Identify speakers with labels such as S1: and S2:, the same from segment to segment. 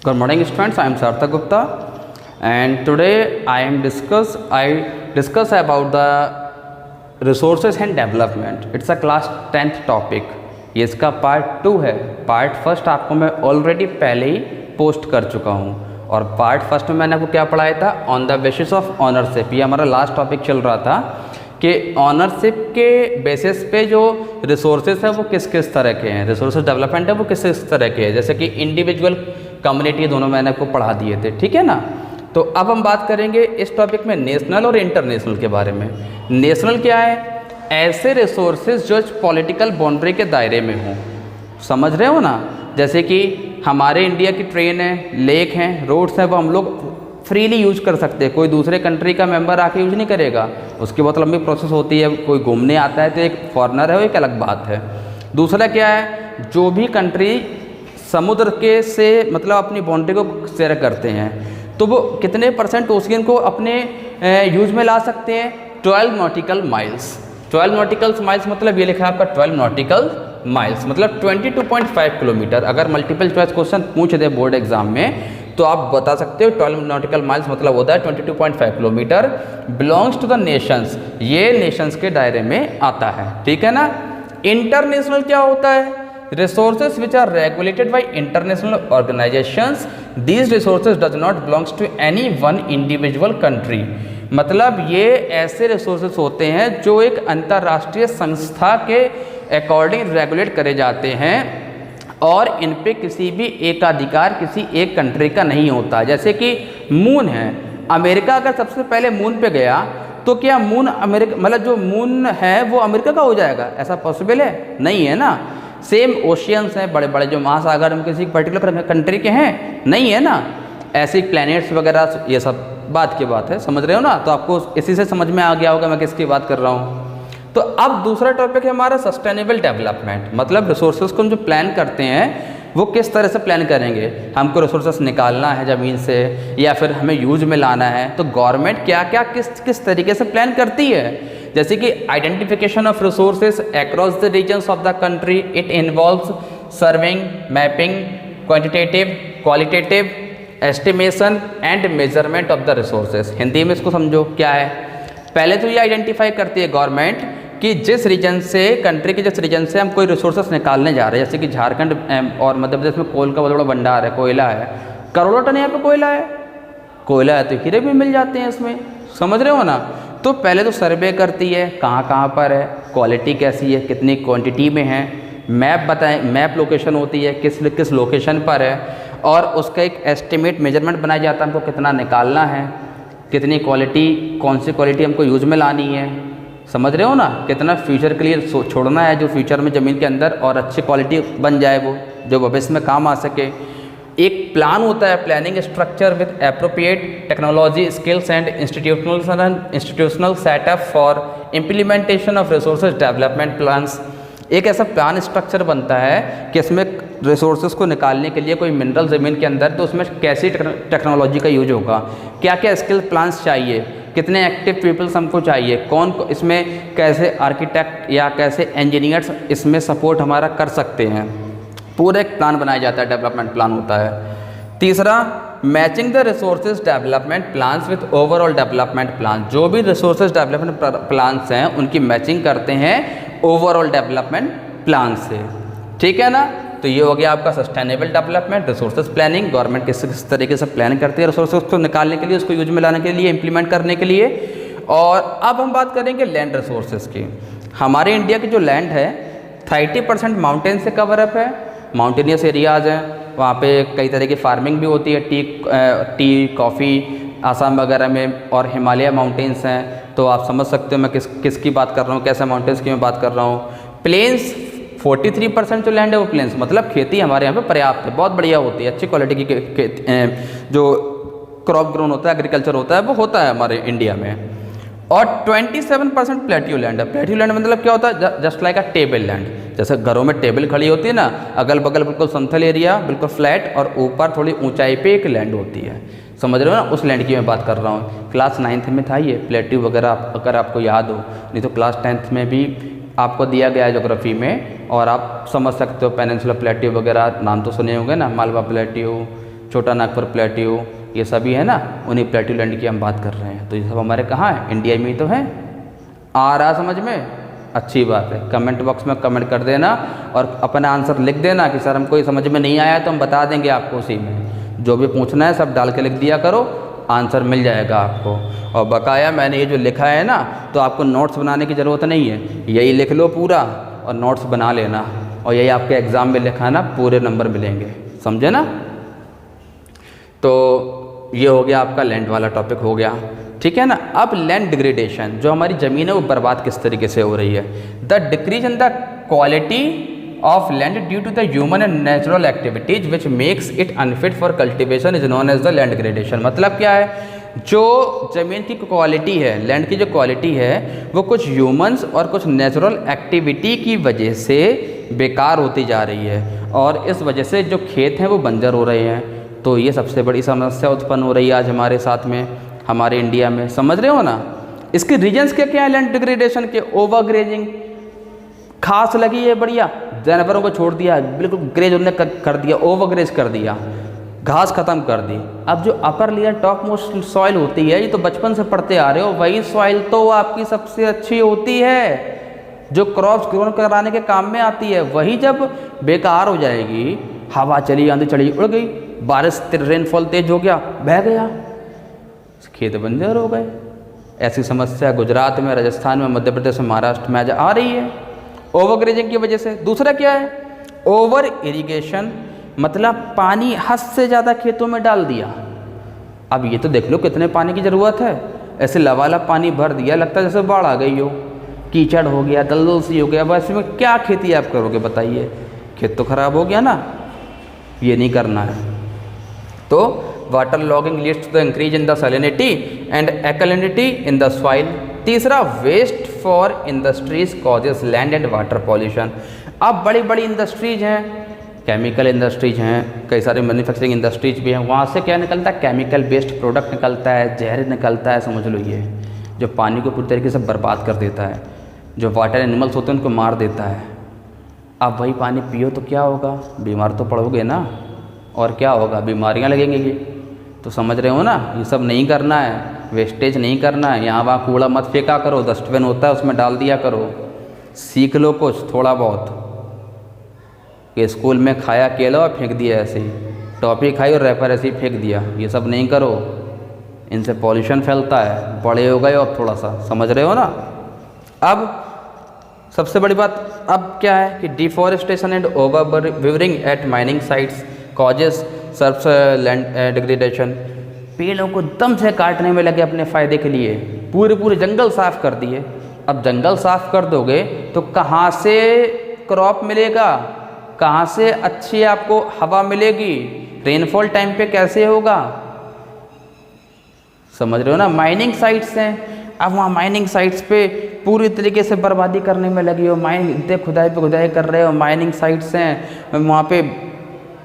S1: Good morning, students. I am Sarthak Gupta, and today I discuss about the resources and development. It's a class 10th topic. ये इसका part 2 है. Part first आपको मैं already पहले ही post कर चुका हूँ, और पार्ट फर्स्ट में मैंने आपको क्या पढ़ाया था, on the basis of ownership. ये हमारा लास्ट टॉपिक चल रहा था कि ऑनरशिप के बेसिस पे जो रिसोर्सेज है वो किस किस तरह के हैं, रिसोर्सेज डेवलपमेंट है वो किस किस तरह के हैं. जैसे कि इंडिविजुअल, कम्युनिटी, दोनों मैंने आपको पढ़ा दिए थे, ठीक है ना. तो अब हम बात करेंगे इस टॉपिक में नेशनल और इंटरनेशनल के बारे में. नेशनल क्या है? ऐसे रिसोर्सेज जो पॉलिटिकल बाउंड्री के दायरे में हों. समझ रहे हो ना. जैसे कि हमारे इंडिया की ट्रेन है, लेक हैं, रोड्स हैं, वो हम लोग फ्रीली यूज कर सकते हैं. कोई दूसरे कंट्री का मेंबर आके यूज नहीं करेगा. उसकी बहुत लंबी प्रोसेस होती है. कोई घूमने आता है तो एक फॉरेनर है, वो एक अलग बात है. दूसरा क्या है, जो भी कंट्री समुद्र के से मतलब अपनी बाउंड्री को शेयर करते हैं, तो वो कितने % ओशियन को अपने यूज में ला सकते हैं? 12 नॉटिकल माइल्स. 12 नॉटिकल माइल्स मतलब ये लिखा है आपका 12 नॉटिकल माइल्स मतलब 22.5 किलोमीटर. अगर मल्टीपल चॉइस क्वेश्चन पूछ दे बोर्ड एग्जाम में तो आप बता सकते हो 12 नॉटिकल माइल्स मतलब होता है 22.5 kilometre. Belongs to the nations, ये नेशंस के दायरे में आता है, ठीक है ना. इंटरनेशनल क्या होता है? Resources which are regulated by international organisations. These resources does not belongs to any one individual country. मतलब ये ऐसे रिसोर्सेज होते हैं जो एक अंतर्राष्ट्रीय संस्था के अकॉर्डिंग रेगुलेट करे जाते हैं, और इन पे किसी भी एकाधिकार किसी एक कंट्री का नहीं होता. जैसे कि मून है, अमेरिका अगर सबसे पहले मून पे गया तो क्या मून अमेरिका, मतलब जो मून है वो अमेरिका का हो जाएगा? ऐसा पॉसिबल है? नहीं है ना. सेम ओशियंस हैं, बड़े बड़े जो महासागर हम किसी पर्टिकुलर कंट्री के हैं? नहीं है ना. ऐसे प्लैनेट्स वगैरह ये सब बात की बात है. समझ रहे हो ना. तो आपको इसी से समझ में आ गया होगा मैं किसकी बात कर रहा हूँ. तो अब दूसरा टॉपिक है हमारा सस्टेनेबल डेवलपमेंट. मतलब रिसोर्सेज को हम जो प्लान करते हैं वो किस तरह से प्लान करेंगे. हमको रिसोर्सेज निकालना है ज़मीन से या फिर हमें यूज में लाना है, तो गवर्नमेंट क्या क्या किस तरीके से प्लान करती है. जैसे कि identification of resources across the regions of the country. It involves serving, mapping, quantitative, qualitative, estimation and measurement of the resources. Hindi में इसको समझो क्या है. पहले तो ये आइडेंटिफाई करती है गवर्नमेंट कि जिस रीजन से, कंट्री के जिस रीजन से हम कोई रिसोर्सेस निकालने जा रहे हैं, जैसे कि झारखंड और मध्य प्रदेश में कोल का बहुत बड़ा भंडार है, कोयला है, करोड़ों टन यहाँ पे कोयला है. कोयला है तो हीरे भी मिल जाते हैं इसमें. समझ रहे हो ना. तो पहले तो सर्वे करती है कहाँ कहाँ पर है, क्वालिटी कैसी है, कितनी क्वांटिटी में है. मैप बताएं, मैप लोकेशन होती है किस लोकेशन पर है, और उसका एक एस्टिमेट मेजरमेंट बनाया जाता है हमको कितना निकालना है, कितनी क्वालिटी, कौन सी क्वालिटी हमको यूज में लानी है. समझ रहे हो ना. कितना फ्यूचर के लिए छोड़ना है, जो फ्यूचर में ज़मीन के अंदर और अच्छी क्वालिटी बन जाए, वो जो भविष्य में काम आ सके. एक प्लान होता है, planning structure with appropriate technology, skills and institutional setup for implementation of resources development plans. एक ऐसा प्लान स्ट्रक्चर बनता है कि इसमें रिसोर्सेज को निकालने के लिए कोई मिनरल ज़मीन के अंदर, तो उसमें कैसी टेक्नोलॉजी का यूज होगा, क्या क्या स्किल प्लान्स चाहिए, कितने एक्टिव पीपल्स हमको चाहिए, कौन इसमें कैसे आर्किटेक्ट या कैसे इंजीनियर्स इसमें सपोर्ट हमारा कर सकते हैं. पूरा एक प्लान बनाया जाता है, डेवलपमेंट प्लान होता है. तीसरा, matching the resources development plans with overall development plan. जो भी रिसोर्सेज डेवलपमेंट प्लान्स हैं उनकी मैचिंग करते हैं ओवरऑल डेवलपमेंट प्लान से, ठीक है ना. तो ये हो गया आपका sustainable development, resources planning. Government किस तरीके से प्लान करती है रिसोर्सेज को निकालने के लिए, उसको यूज में लाने के लिए, इंप्लीमेंट करने के लिए. और अब हम बात करेंगे लैंड रिसोर्सेज की. हमारे इंडिया की जो लैंड है 30% माउंटेन से कवर अप है. माउंटेनियस एरियाज़ हैं, वहाँ पे कई तरह की फार्मिंग भी होती है, टी, कॉफ़ी, आसाम वगैरह में, और हिमालय माउंटेन्स हैं. तो आप समझ सकते हो मैं किसकी बात कर रहा हूँ, कैसे माउंटेन्स की मैं बात कर रहा हूँ. प्लेन्स 43% जो लैंड है वो प्लेन्स, मतलब खेती हमारे यहाँ पे पर्याप्त है, बहुत बढ़िया होती है, अच्छी क्वालिटी की जो क्रॉप ग्रोन होता है, एग्रीकल्चर होता है, वो होता है हमारे इंडिया में. और 27% प्लेट्यू लैंड है. प्लेट्यू लैंड मतलब क्या होता है? जस्ट लाइक अ टेबल लैंड. जैसे घरों में टेबल खड़ी होती है ना, अगल बगल बिल्कुल समतल एरिया, बिल्कुल फ्लैट, और ऊपर थोड़ी ऊंचाई पे एक लैंड होती है. समझ रहे हो ना. उस लैंड की मैं बात कर रहा हूँ. क्लास 9th में था ये प्लेट्यू वगैरह, अगर आपको याद हो. नहीं तो क्लास 10th में भी आपको दिया गया है ज्योग्राफी में, और आप समझ सकते हो. पेनिनसुलर प्लेट्यू वगैरह नाम तो सुने होंगे ना, मालवा प्लेट्यू, छोटा नागपुर प्लेट्यू, ये सभी है ना, उन्हीं प्लेट्यू लैंड की हम बात कर रहे हैं। तो ये सब हमारे कहाँ है, इंडिया में ही तो है। आ रहा समझ में, अच्छी बात है। कमेंट बॉक्स में कमेंट कर देना और अपना आंसर लिख देना कि सर हमको ये समझ में नहीं आया, तो हम बता देंगे आपको उसी में। जो भी पूछना है सब डाल के लिख दिया करो, आंसर मिल जाएगा आपको। और बकाया मैंने ये जो लिखा है ना, तो आपको नोट्स बनाने की ज़रूरत नहीं है, यही लिख लो पूरा और नोट्स बना लेना, और यही आपके एग्ज़ाम में लिखा ना, पूरे नंबर मिलेंगे, समझे ना। तो ये हो गया आपका लैंड वाला टॉपिक हो गया, ठीक है ना। अब लैंड डिग्रेडेशन, जो हमारी ज़मीन है वो बर्बाद किस तरीके से हो रही है। The decrease in the quality of land due to the human and natural activities which makes it unfit for cultivation is known as the land degradation. मतलब क्या है, जो ज़मीन की क्वालिटी है, लैंड की जो क्वालिटी है, वो कुछ ह्यूमंस और कुछ नेचुरल एक्टिविटी की वजह से बेकार होती जा रही है, और इस वजह से जो खेत हैं वो बंजर हो रहे हैं। तो ये सबसे बड़ी समस्या उत्पन्न हो रही है आज हमारे साथ में, हमारे इंडिया में, समझ रहे हो ना। इसके रीजंस क्या क्या है लैंड डिग्रेडेशन के। ओवर ग्रेजिंग, घास लगी है बढ़िया, जानवरों को छोड़ दिया, बिल्कुल ग्रेज उन्होंने कर दिया, ओवर ग्रेज कर दिया, घास खत्म कर दी। अब जो upper layer top most soil होती है, ये तो बचपन से पढ़ते आ रहे हो, वही सॉइल तो आपकी सबसे अच्छी होती है, जो क्रॉप्स ग्रो कराने के काम में आती है। वही जब बेकार हो जाएगी, हवा चली, आंधी चली, उड़ गई, बारिश रेनफॉल तेज हो गया, बह गया, खेत बंजर हो गए। ऐसी समस्या गुजरात में, राजस्थान में, मध्य प्रदेश में, महाराष्ट्र में आज आ रही है ओवरग्रेजिंग की वजह से। दूसरा क्या है, ओवर इरिगेशन, मतलब पानी हद से ज़्यादा खेतों में डाल दिया। अब ये तो देख लो कितने पानी की ज़रूरत है, ऐसे लबालब पानी भर दिया, लगता है जैसे बाढ़ आ गई हो, कीचड़ हो गया, दलदल सी हो गया। बस में क्या खेती आप करोगे बताइए, खेत तो खराब हो गया ना। ये नहीं करना है। तो water logging leads to the increase in the salinity and alkalinity in the soil. तीसरा, waste for industries causes land and water pollution. अब बड़ी बड़ी इंडस्ट्रीज हैं, केमिकल इंडस्ट्रीज हैं, कई सारे मैन्युफैक्चरिंग इंडस्ट्रीज भी हैं, वहाँ से क्या निकलता है, केमिकल बेस्ड प्रोडक्ट निकलता है, जहर निकलता है, समझ लो ये, जो पानी को पूरी तरीके से बर्बाद कर देता है, जो वाटर एनिमल्स होते हैं उनको मार देता है। अब वही पानी पियो तो क्या होगा, बीमार तो पड़ोगे ना, और क्या होगा, बीमारियां लगेंगी। तो समझ रहे हो ना, ये सब नहीं करना है, वेस्टेज नहीं करना है। यहाँ वहाँ कूड़ा मत फेंका करो, डस्टबिन होता है उसमें डाल दिया करो। सीख लो कुछ थोड़ा बहुत, कि स्कूल में खाया केला और फेंक दिया ऐसे ही, टॉफ़ी खाई और रैपर ऐसे ही फेंक दिया, ये सब नहीं करो, इनसे पॉल्यूशन फैलता है। बड़े हो गए अब थोड़ा सा, समझ रहे हो ना। अब सबसे बड़ी बात अब क्या है कि deforestation and overburdening at mining sites causes serves land degradation. पेड़ों को दम से काटने में लगे अपने फ़ायदे के लिए, पूरे पूरे जंगल साफ़ कर दिए। अब जंगल साफ़ कर दोगे तो कहाँ से क्रॉप मिलेगा, कहाँ से अच्छी आपको हवा मिलेगी, रेनफॉल टाइम पे कैसे होगा, समझ रहे हो ना। माइनिंग साइट्स हैं, अब वहाँ माइनिंग साइट्स पे पूरी तरीके से बर्बादी करने में लगी हो, माइनिंग इतने खुदाई पे खुदाई कर रहे हो, माइनिंग साइट्स हैं वहाँ पे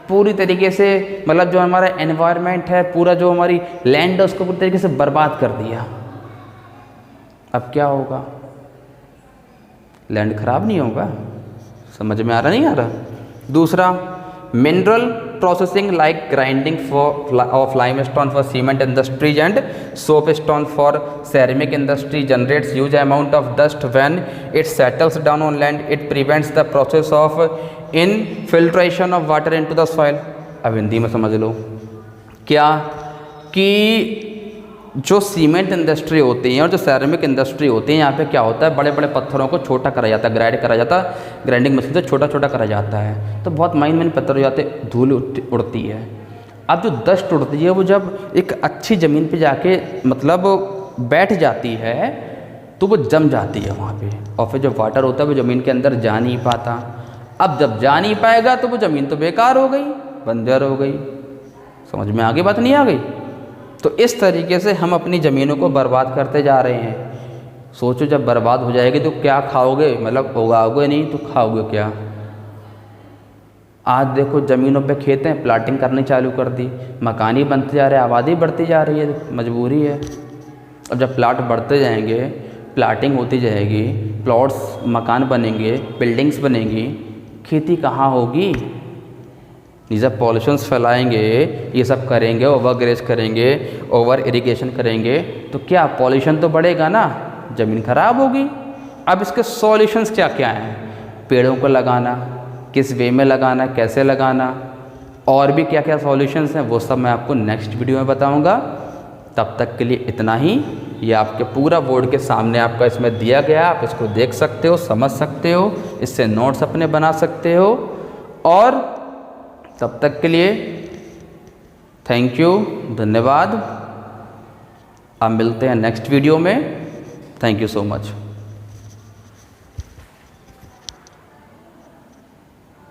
S1: पूरी तरीके से, मतलब जो हमारा एनवायरनमेंट है, पूरा जो हमारी लैंड है उसको पूरी तरीके से बर्बाद कर दिया। अब क्या होगा, लैंड खराब नहीं होगा, समझ में आ रहा नहीं आ रहा। दूसरा, mineral processing like grinding of limestone for cement industries and soap stone for ceramic industry generates huge amount of dust when it settles down on land. It prevents the process of infiltration of water into the soil. अब हिंदी में समझ लो क्या कि जो cement industry होती है और जो सैरेमिक इंडस्ट्री होती है, यहाँ पे क्या होता है, बड़े बड़े पत्थरों को छोटा करा जाता है, ग्राइंड करा जाता है, ग्राइंडिंग मशीन से छोटा छोटा करा जाता है, तो बहुत माइन पत्थर हो जाते, धूल उड़ती है। अब जो डस्ट उड़ती है वो जब एक अच्छी ज़मीन पे जाके मतलब बैठ जाती है तो वो जम जाती है वहाँ पे, और फिर जो वाटर होता है वो ज़मीन के अंदर जा नहीं पाता। अब जब जा नहीं पाएगा तो वो ज़मीन तो बेकार हो गई, बंजर हो गई। समझ में आ गई बात, नहीं आ गई? तो इस तरीके से हम अपनी ज़मीनों को बर्बाद करते जा रहे हैं। सोचो जब बर्बाद हो जाएगी तो क्या खाओगे, मतलब उगाओगे नहीं तो खाओगे क्या। आज देखो ज़मीनों पे खेत हैं, प्लाटिंग करनी चालू कर दी, मकान ही बनते जा रहे हैं, आबादी बढ़ती जा रही है, मजबूरी है। अब जब प्लाट बढ़ते जाएंगे, प्लाटिंग होती जाएगी, प्लॉट्स मकान बनेंगे, बिल्डिंग्स बनेंगी, खेती कहाँ होगी, ये सब पॉल्यूशंस फैलाएंगे, ये सब करेंगे, ओवर ग्रेज करेंगे, ओवर इरिगेशन करेंगे, तो क्या पॉल्यूशन तो बढ़ेगा ना, ज़मीन खराब होगी। अब इसके सॉल्यूशंस क्या क्या हैं? पेड़ों को लगाना, किस वे में लगाना, कैसे लगाना, और भी क्या क्या सॉल्यूशंस हैं वो सब मैं आपको नेक्स्ट वीडियो में बताऊंगा। तब तक के लिए इतना ही। ये आपके पूरा बोर्ड के सामने आपका इसमें दिया गया, आप इसको देख सकते हो, समझ सकते हो, इससे नोट्स अपने बना सकते हो। और तब तक के लिए थैंक यू, धन्यवाद। अब मिलते हैं नेक्स्ट वीडियो में। Thank you so much.